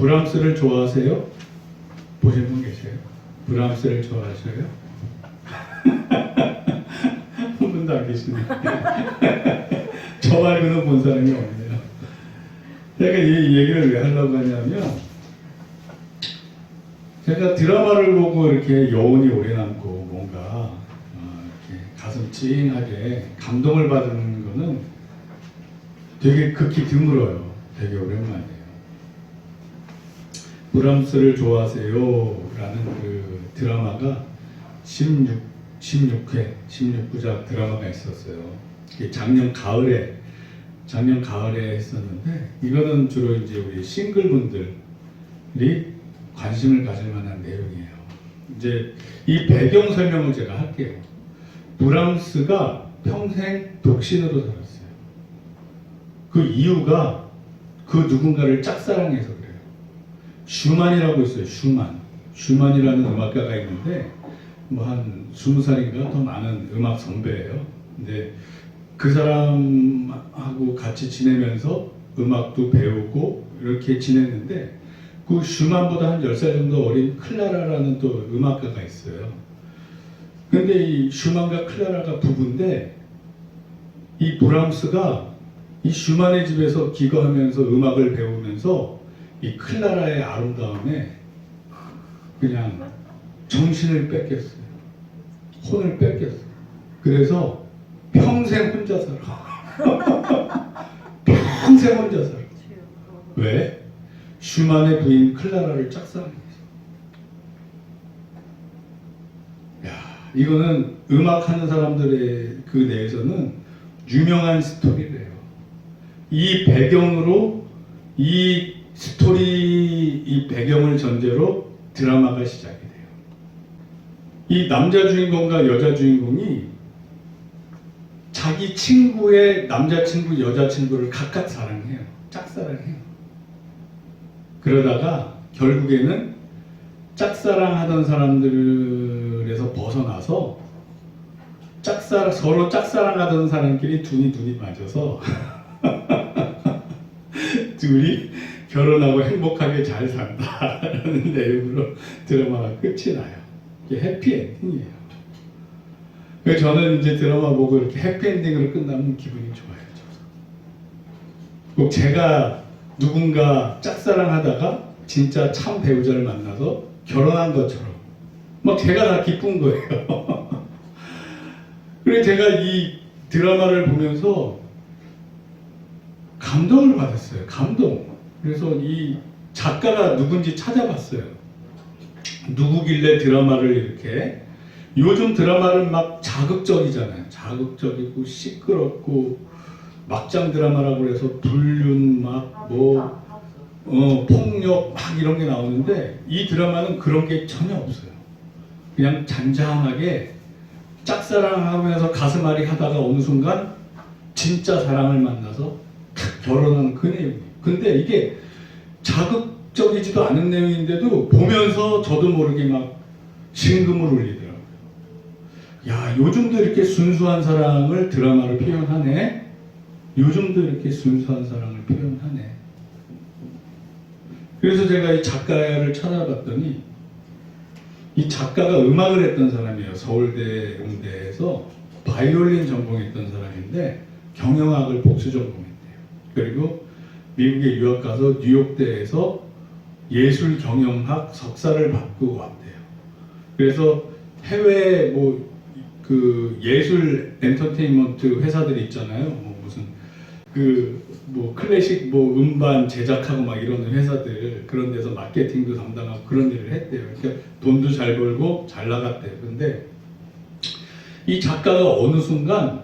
브람스를 좋아하세요? 보신 분 계세요? 브람스를 좋아하셔요? 한 분도 안 계시네요. 저 말고는 본 사람이 없네요. 제가 이 얘기를 왜 하려고 하냐면, 제가 드라마를 보고 이렇게 여운이 오래 남고 뭔가 이렇게 가슴 찡하게 감동을 받는 거는 되게 극히 드물어요. 되게 오랜만이에요. 브람스를 좋아하세요? 라는 그 드라마가 16부작 드라마가 있었어요. 이게 작년 가을에 했었는데, 이거는 주로 이제 우리 싱글분들이 관심을 가질 만한 내용이에요. 이제 이 배경 설명을 제가 할게요. 브람스가 평생 독신으로 살았어요. 그 이유가 그 누군가를 짝사랑해서 그래요. 슈만이라고 있어요. 슈만이라는 음악가가 있는데 뭐 한 20살인가 더 많은 음악 선배예요. 근데 그 사람하고 같이 지내면서 음악도 배우고 이렇게 지냈는데, 그 슈만보다 한 10살 정도 어린 클라라라는 또 음악가가 있어요. 근데 이 슈만과 클라라가 부부인데, 이 브람스가 이 슈만의 집에서 기거하면서 음악을 배우면서 이 클라라의 아름다움에 그냥 정신을 뺏겼어요. 혼을 뺏겼어요. 그래서 평생 혼자 살아. 평생 혼자 살아. 왜? 슈만의 부인 클라라를 짝사랑했어. 야, 이거는 음악하는 사람들의 그 내에서는 유명한 스토리래요. 이 배경으로, 이 스토리, 이 배경을 전제로 드라마가 시작이 돼요. 이 남자 주인공과 여자 주인공이 자기 친구의 남자친구, 여자친구를 각각 사랑해요. 짝사랑해요. 그러다가 결국에는 짝사랑하던 사람들에서 벗어나서 서로 짝사랑하던 사람끼리 눈이 맞아서 둘이 결혼하고 행복하게 잘 산다라는 내용으로 드라마가 끝이 나요. 이게 해피엔딩이에요. 그래서 저는 이제 드라마 보고 이렇게 해피엔딩으로 끝나면 기분이 좋아요. 꼭 제가 누군가 짝사랑하다가 진짜 참 배우자를 만나서 결혼한 것처럼 막 제가 다 기쁜 거예요. 그래서 제가 이 드라마를 보면서 감동을 받았어요. 감동. 그래서 이 작가가 누군지 찾아봤어요. 누구길래 드라마를 이렇게, 요즘 드라마는 막 자극적이잖아요. 자극적이고 시끄럽고 막장 드라마라고 해서 불륜 막 폭력 막 이런 게 나오는데, 이 드라마는 그런 게 전혀 없어요. 그냥 잔잔하게 짝사랑하면서 가슴앓이 하다가 어느 순간 진짜 사랑을 만나서 결혼하는 그 내용이에요. 근데 이게 자극적이지도 않은 내용인데도 보면서 저도 모르게 막 심금을 울리더라고요. 야, 요즘도 이렇게 순수한 사랑을 드라마로 표현하네. 요즘도 이렇게 순수한 사랑을 표현하네. 그래서 제가 이 작가를 찾아봤더니, 이 작가가 음악을 했던 사람이에요. 서울대 음대에서 바이올린 전공했던 사람인데 경영학을 복수 전공했대요. 그리고 미국에 유학 가서 뉴욕대에서 예술 경영학 석사를 받고 왔대요. 그래서 해외 그 예술 엔터테인먼트 회사들이 있잖아요. 무슨 클래식 음반 제작하고 막 이러는 회사들, 그런 데서 마케팅도 담당하고 그런 일을 했대요. 그러니까 돈도 잘 벌고 잘 나갔대요. 근데 이 작가가 어느 순간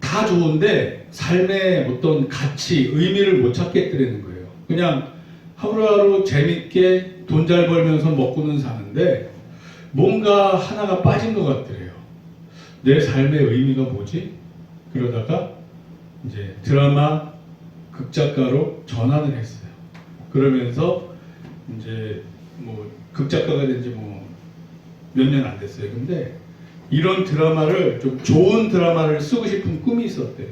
다 좋은데 삶의 어떤 가치, 의미를 못 찾겠더라는 거예요. 그냥 하루하루 재밌게 돈 잘 벌면서 먹고는 사는데 뭔가 하나가 빠진 것 같더래요. 내 삶의 의미가 뭐지? 그러다가 이제 드라마 극작가로 전환을 했어요. 그러면서 이제 극작가가 된 지 몇 년 안 됐어요. 근데 이런 드라마를, 좀 좋은 드라마를 쓰고 싶은 꿈이 있었대요.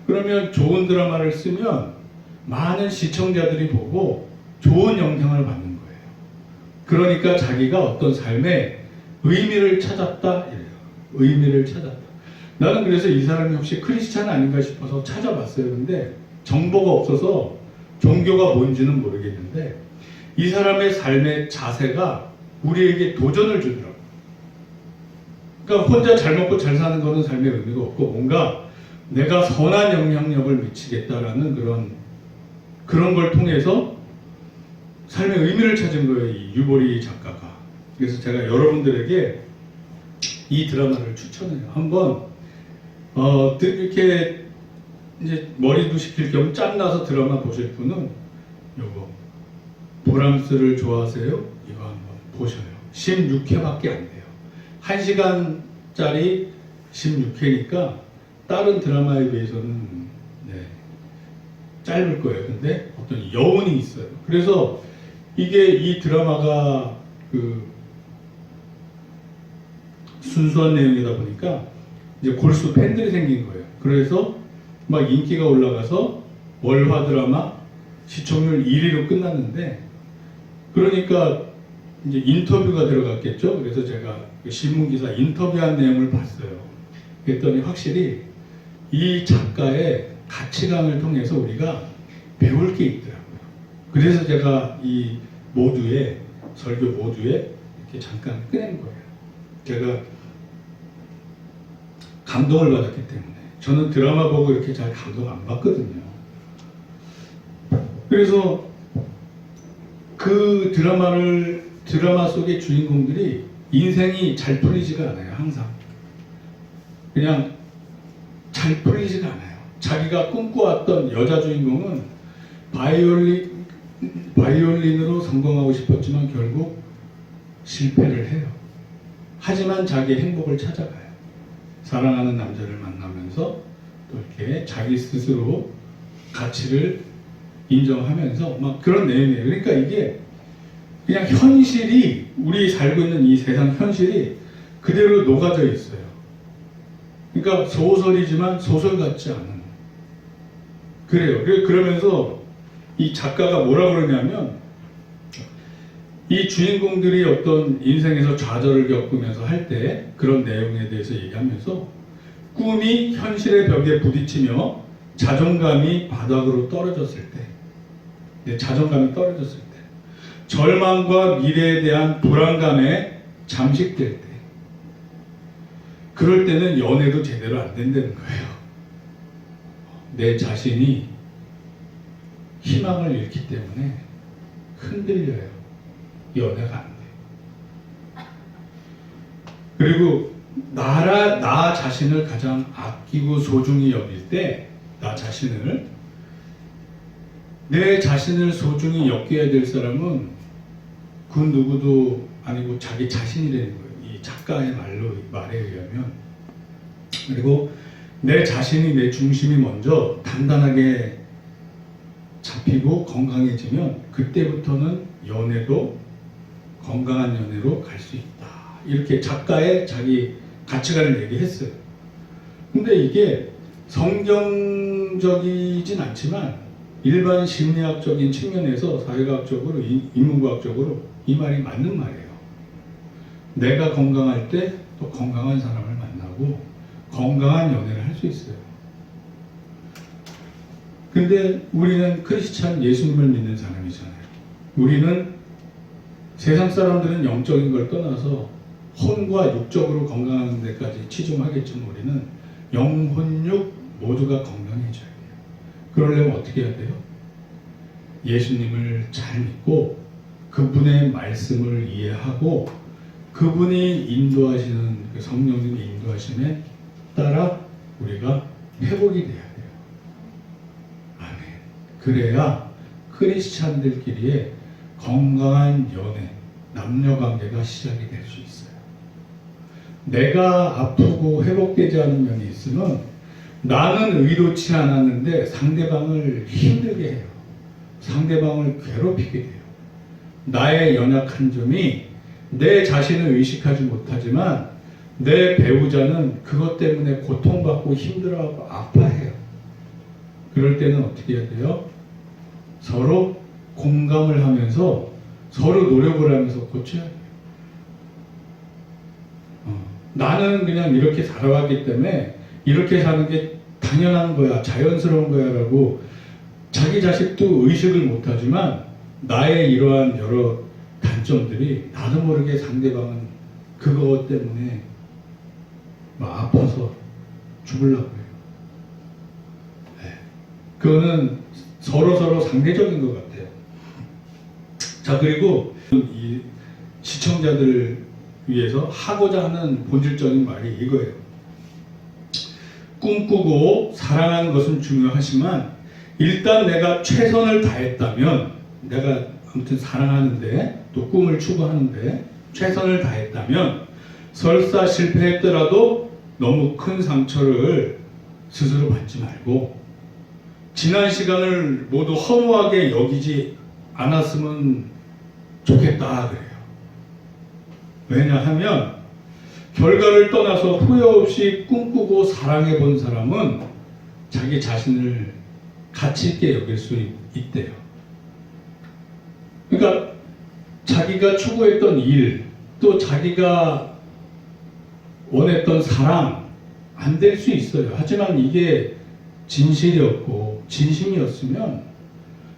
그러면 좋은 드라마를 쓰면 많은 시청자들이 보고 좋은 영향을 받는 거예요. 그러니까 자기가 어떤 삶의 의미를 찾았다 이래요. 의미를 찾았다. 나는 그래서 이 사람이 혹시 크리스찬 아닌가 싶어서 찾아봤어요. 근데 정보가 없어서 종교가 뭔지는 모르겠는데 이 사람의 삶의 자세가 우리에게 도전을 주더라고요. 그러니까 혼자 잘 먹고 잘 사는 거는 삶의 의미가 없고 뭔가 내가 선한 영향력을 미치겠다라는 그런 걸 통해서 삶의 의미를 찾은 거예요. 이 유보리 작가가. 그래서 제가 여러분들에게 이 드라마를 추천해요. 한번 이렇게 이제 머리도 식힐 겸 짬나서 드라마 보실 분은 요거 보람스를 좋아하세요? 이거 한번 보셔요. 16회밖에 안 돼요. 1시간짜리 16회니까 다른 드라마에 비해서는 짧을 거예요. 근데 어떤 여운이 있어요. 그래서 이 드라마가 순수한 내용이다 보니까 이제 골수 팬들이 생긴 거예요. 그래서 막 인기가 올라가서 월화 드라마 시청률 1위로 끝났는데 그러니까 이제 인터뷰가 들어갔겠죠. 그래서 제가 신문기사 인터뷰한 내용을 봤어요. 그랬더니 확실히 이 작가의 가치관을 통해서 우리가 배울 게 있더라고요. 그래서 제가 이 설교 모두에 이렇게 잠깐 꺼낸 거예요. 제가 감동을 받았기 때문에. 저는 드라마 보고 이렇게 잘 감동 안 받거든요. 그래서 그 드라마 속의 주인공들이 인생이 잘 풀리지가 않아요. 항상 그냥 잘 풀리지가 않아요. 자기가 꿈꿔왔던 여자 주인공은 바이올린으로 성공하고 싶었지만 결국 실패를 해요. 하지만 자기의 행복을 찾아가요. 사랑하는 남자를 만나면서 또 이렇게 자기 스스로 가치를 인정하면서 막 그런 내용이에요. 그러니까 이게 그냥 현실이 우리 살고 있는 이 세상 현실이 그대로 녹아져 있어요. 그러니까 소설이지만 소설 같지 않은 그래요. 그러면서 이 작가가 뭐라 그러냐면 이 주인공들이 어떤 인생에서 좌절을 겪으면서 할 때 그런 내용에 대해서 얘기하면서 꿈이 현실의 벽에 부딪히며 자존감이 바닥으로 떨어졌을 때, 절망과 미래에 대한 불안감에 잠식될 때, 그럴 때는 연애도 제대로 안 된다는 거예요. 내 자신이 희망을 잃기 때문에 흔들려요. 연애가 안 돼. 그리고 나 자신을 가장 아끼고 소중히 여길 때, 내 자신을 소중히 여겨야 될 사람은 그 누구도 아니고 자기 자신이라는 거예요. 이 작가의 말에 의하면. 그리고 내 자신이 내 중심이 먼저 단단하게 잡히고 건강해지면 그때부터는 연애도 건강한 연애로 갈 수 있다. 이렇게 작가의 자기 가치관을 얘기했어요. 근데 이게 성경적이진 않지만 일반 심리학적인 측면에서 사회과학적으로 인문과학적으로 이 말이 맞는 말이에요. 내가 건강할 때 또 건강한 사람을 만나고 건강한 연애를 할 수 있어요. 근데 우리는 크리스찬 예수님을 믿는 사람이잖아요. 우리는 세상 사람들은 영적인 걸 떠나서 혼과 육적으로 건강한 데까지 치중하겠지만 우리는 영혼육 모두가 건강해져야 돼요. 그러려면 어떻게 해야 돼요? 예수님을 잘 믿고 그분의 말씀을 이해하고 그분이 인도하시는 그 성령님의 인도하심에 따라 우리가 회복이 돼야 돼요. 아멘. 그래야 크리스찬들끼리의 건강한 연애, 남녀관계가 시작이 될 수 있어요. 내가 아프고 회복되지 않은 면이 있으면 나는 의도치 않았는데 상대방을 힘들게 해요. 상대방을 괴롭히게 돼요. 나의 연약한 점이 내 자신을 의식하지 못하지만 내 배우자는 그것 때문에 고통받고 힘들어하고 아파해요. 그럴 때는 어떻게 해야 돼요? 서로 공감을 하면서 서로 노력을 하면서 고쳐야 돼요. 나는 그냥 이렇게 살아왔기 때문에 이렇게 사는 게 당연한 거야, 자연스러운 거야 라고 자기 자식도 의식을 못하지만 나의 이러한 여러 단점들이 나도 모르게 상대방은 그것 때문에 막 아파서 죽으려고 해요. 네. 그거는 서로 상대적인 것 같아요. 자, 그리고 이 시청자들 위해서 하고자 하는 본질적인 말이 이거예요. 꿈꾸고 사랑하는 것은 중요하지만 일단 내가 최선을 다했다면, 내가 아무튼 사랑하는데 또 꿈을 추구하는데 최선을 다했다면 설사 실패했더라도 너무 큰 상처를 스스로 받지 말고 지난 시간을 모두 허무하게 여기지 않았으면 좋겠다 그래요. 왜냐하면 결과를 떠나서 후회 없이 꿈꾸고 사랑해 본 사람은 자기 자신을 가치 있게 여길 수 있대요. 그러니까 자기가 추구했던 일, 또 자기가 원했던 사랑 안 될 수 있어요. 하지만 이게 진실이었고 진심이었으면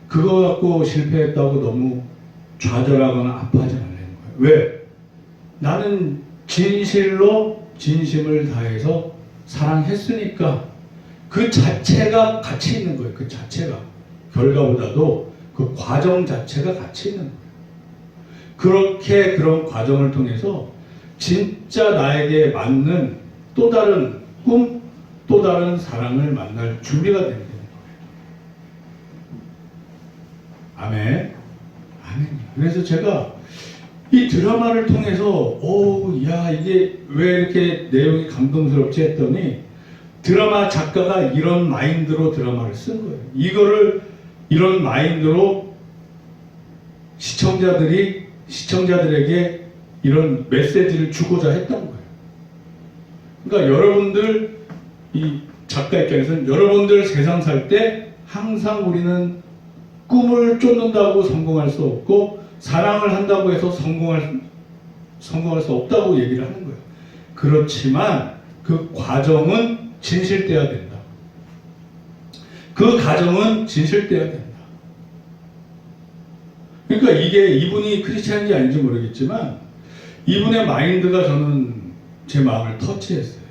그거 갖고 실패했다고 너무 좌절하거나 아파하지 말라는 거예요. 왜? 나는 진실로 진심을 다해서 사랑했으니까 그 자체가 가치 있는 거예요. 그 자체가. 결과보다도 그 과정 자체가 가치 있는 거예요. 그렇게 그런 과정을 통해서 진짜 나에게 맞는 또 다른 꿈, 또 다른 사랑을 만날 준비가 되는 거예요. 아멘. 아멘. 그래서 제가 이 드라마를 통해서 야 이게 왜 이렇게 내용이 감동스럽지 했더니 드라마 작가가 이런 마인드로 드라마를 쓴 거예요. 이거를 이런 마인드로 시청자들에게 이런 메시지를 주고자 했던 거예요. 그러니까 여러분들, 이 작가 입장에서는 여러분들 세상 살 때 항상 우리는 꿈을 쫓는다고 성공할 수 없고 사랑을 한다고 해서 성공할 수 없다고 얘기를 하는 거예요. 그렇지만 그 과정은 진실돼야 된다. 그 과정은 진실돼야 된다. 그러니까 이게 이분이 크리스찬인지 아닌지 모르겠지만 이분의 마인드가 저는 제 마음을 터치했어요.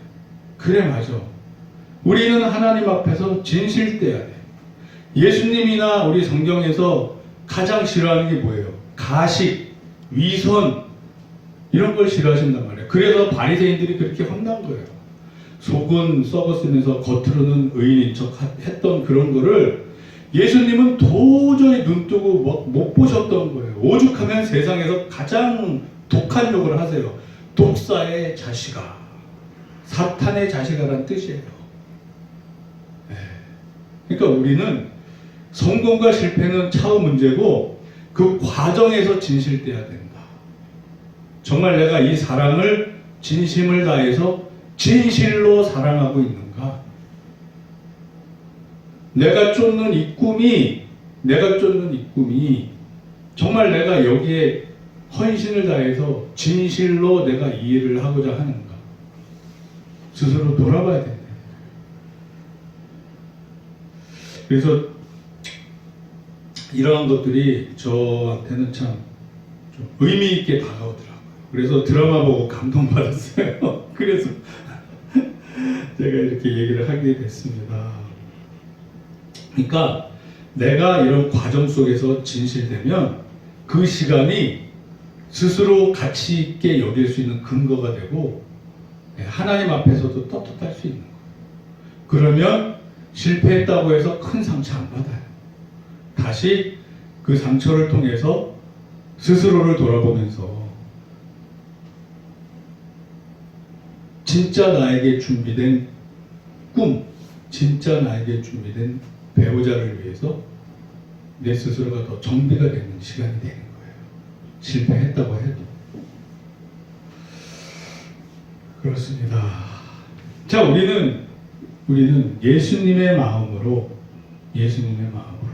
그래, 맞아. 우리는 하나님 앞에서 진실돼야 돼. 예수님이나 우리 성경에서 가장 싫어하는 게 뭐예요? 가식, 위선, 이런 걸 싫어하신단 말이에요. 그래서 바리새인들이 그렇게 혼난 거예요. 속은 썩었으면서 겉으로는 의인인 척 했던 그런 거를 예수님은 도저히 눈 뜨고 못 보셨던 거예요. 오죽하면 세상에서 가장 독한 욕을 하세요. 독사의 자식아, 사탄의 자식아라는 뜻이에요. 그러니까 우리는 성공과 실패는 차후 문제고 그 과정에서 진실돼야 된다. 정말 내가 이 사랑을 진심을 다해서 진실로 사랑하고 있는가? 내가 쫓는 이 꿈이 정말 내가 여기에 헌신을 다해서 진실로 내가 이 일을 하고자 하는가? 스스로 돌아봐야 된다. 그래서 이러한 것들이 저한테는 참 좀 의미 있게 다가오더라고요. 그래서 드라마 보고 감동받았어요. 그래서 제가 이렇게 얘기를 하게 됐습니다. 그러니까 내가 이런 과정 속에서 진실되면 그 시간이 스스로 가치 있게 여길 수 있는 근거가 되고 하나님 앞에서도 떳떳할 수 있는 거예요. 그러면 실패했다고 해서 큰 상처 안 받아요. 다시 그 상처를 통해서 스스로를 돌아보면서 진짜 나에게 준비된 꿈, 진짜 나에게 준비된 배우자를 위해서 내 스스로가 더 정비가 되는 시간이 되는 거예요. 실패했다고 해도. 그렇습니다. 자, 우리는 예수님의 마음으로, 예수님의 마음으로,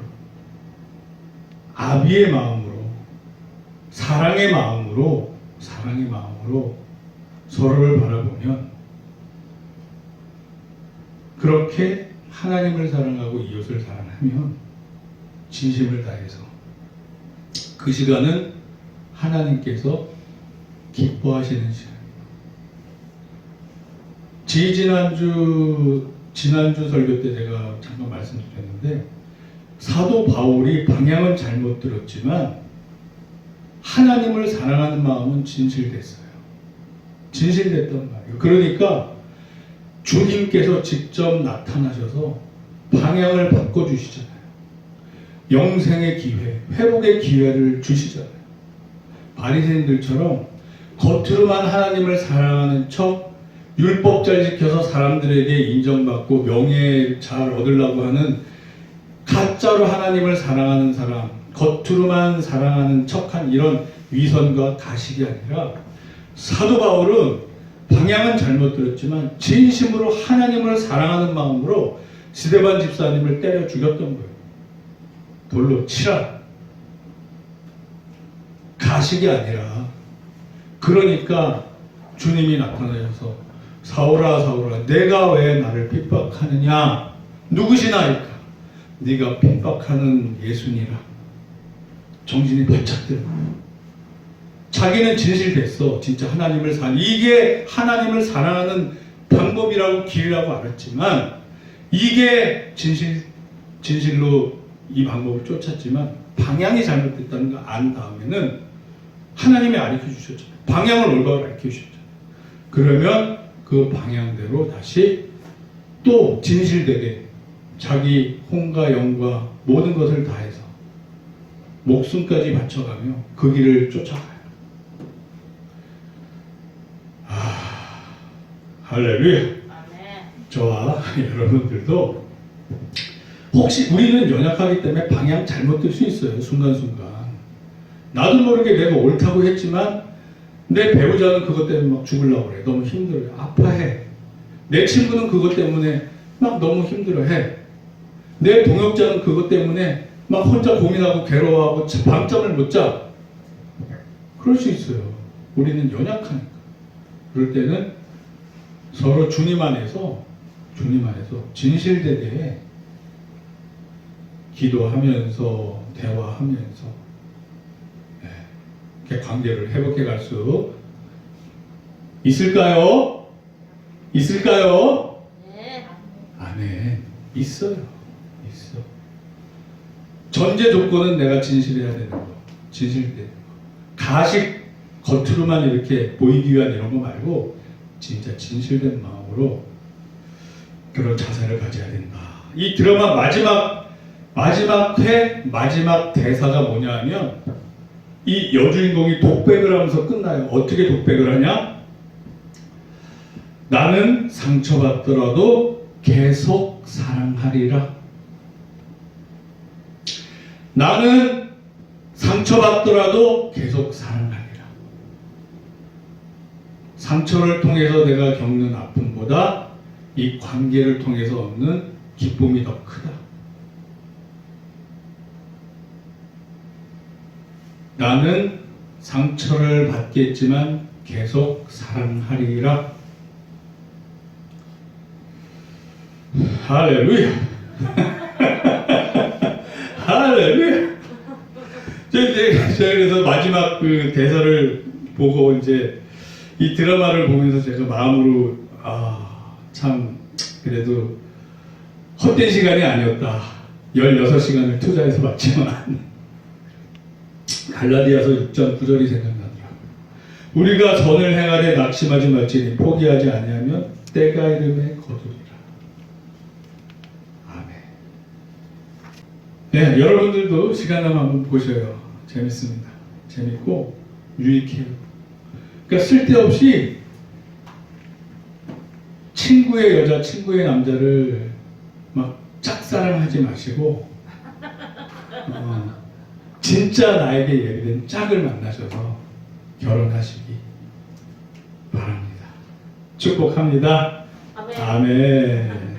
아비의 마음으로, 사랑의 마음으로 서로를 바라보면, 그렇게 하나님을 사랑하고 이웃을 사랑하면 진심을 다해서 그 시간은 하나님께서 기뻐하시는 시간이에요. 지난주 설교 때 제가 잠깐 말씀드렸는데, 사도 바울이 방향은 잘못 들었지만 하나님을 사랑하는 마음은 진실됐어요. 진실됐단 말이에요. 그러니까 주님께서 직접 나타나셔서 방향을 바꿔주시잖아요. 영생의 기회, 회복의 기회를 주시잖아요. 바리새인들처럼 겉으로만 하나님을 사랑하는 척 율법 잘 지켜서 사람들에게 인정받고 명예 잘 얻으려고 하는 가짜로 하나님을 사랑하는 사람, 겉으로만 사랑하는 척한 이런 위선과 가식이 아니라, 사도 바울은 방향은 잘못 들었지만 진심으로 하나님을 사랑하는 마음으로 스데반 집사님을 때려 죽였던 거예요. 돌로 치라. 가식이 아니라. 그러니까 주님이 나타나셔서 사울아 사울아 내가 왜 나를 핍박하느냐. 누구시나이까. 네가 핍박하는 예수니라. 정신이 바짝 들어. 자기는 진실됐어. 진짜 하나님을 이게 하나님을 사랑하는 방법이라고 길이라고 알았지만, 이게 진실로 이 방법을 쫓았지만 방향이 잘못됐다는 걸 안 다음에는 하나님이 가르쳐 주셨잖아요. 방향을 올바로 가르쳐 주셨잖아요. 그러면 그 방향대로 다시 또 진실되게 자기 혼과 영과 모든 것을 다해서 목숨까지 바쳐가며 그 길을 쫓아가요. 할렐루야. 저와 여러분들도 혹시 우리는 연약하기 때문에 방향 잘못 들 수 있어요. 순간순간. 나도 모르게 내가 옳다고 했지만 내 배우자는 그것 때문에 막 죽으려고 그래. 너무 힘들어요. 아파해. 내 친구는 그것 때문에 막 너무 힘들어해. 내 동역자는 그것 때문에 막 혼자 고민하고 괴로워하고 밤잠을 못 자. 그럴 수 있어요. 우리는 연약하니까. 그럴 때는 서로 주님 안에서 진실되게 기도하면서 대화하면서 이렇게 관계를 회복해 갈 수 있을까요? 있을까요? 네. 아멘. 있어요. 있어. 전제 조건은 내가 진실해야 되는 거. 진실되는 거. 가식 겉으로만 이렇게 보이기 위한 이런 거 말고 진짜 진실된 마음으로 그런 자세를 가져야 된다. 이 드라마 마지막 대사가 뭐냐 하면, 이 여주인공이 독백을 하면서 끝나요. 어떻게 독백을 하냐? 나는 상처받더라도 계속 사랑하리라. 나는 상처받더라도 계속 사랑하리라. 상처를 통해서 내가 겪는 아픔보다 이 관계를 통해서 얻는 기쁨이 더 크다. 나는 상처를 받겠지만 계속 사랑하리라. 할렐루야. 할렐루야. 제가 그래서 마지막 그 대사를 보고 이제 이 드라마를 보면서 제가 마음으로 참 그래도 헛된 시간이 아니었다. 16시간을 투자해서 봤지만 갈라디아서 6장 9절이 생각나더라고요. 우리가 선을 행하되 낙심하지 말지니 포기하지 아니하면 때가 이름에 거두리라. 아멘. 네, 여러분들도 시간 나면 한번 보셔요. 재밌습니다. 재밌고 유익해요. 그러니까 쓸데없이 친구의 여자, 친구의 남자를 막 짝사랑하지 마시고 진짜 나에게 예비된 짝을 만나셔서 결혼하시기 바랍니다. 축복합니다. 아멘. 아멘.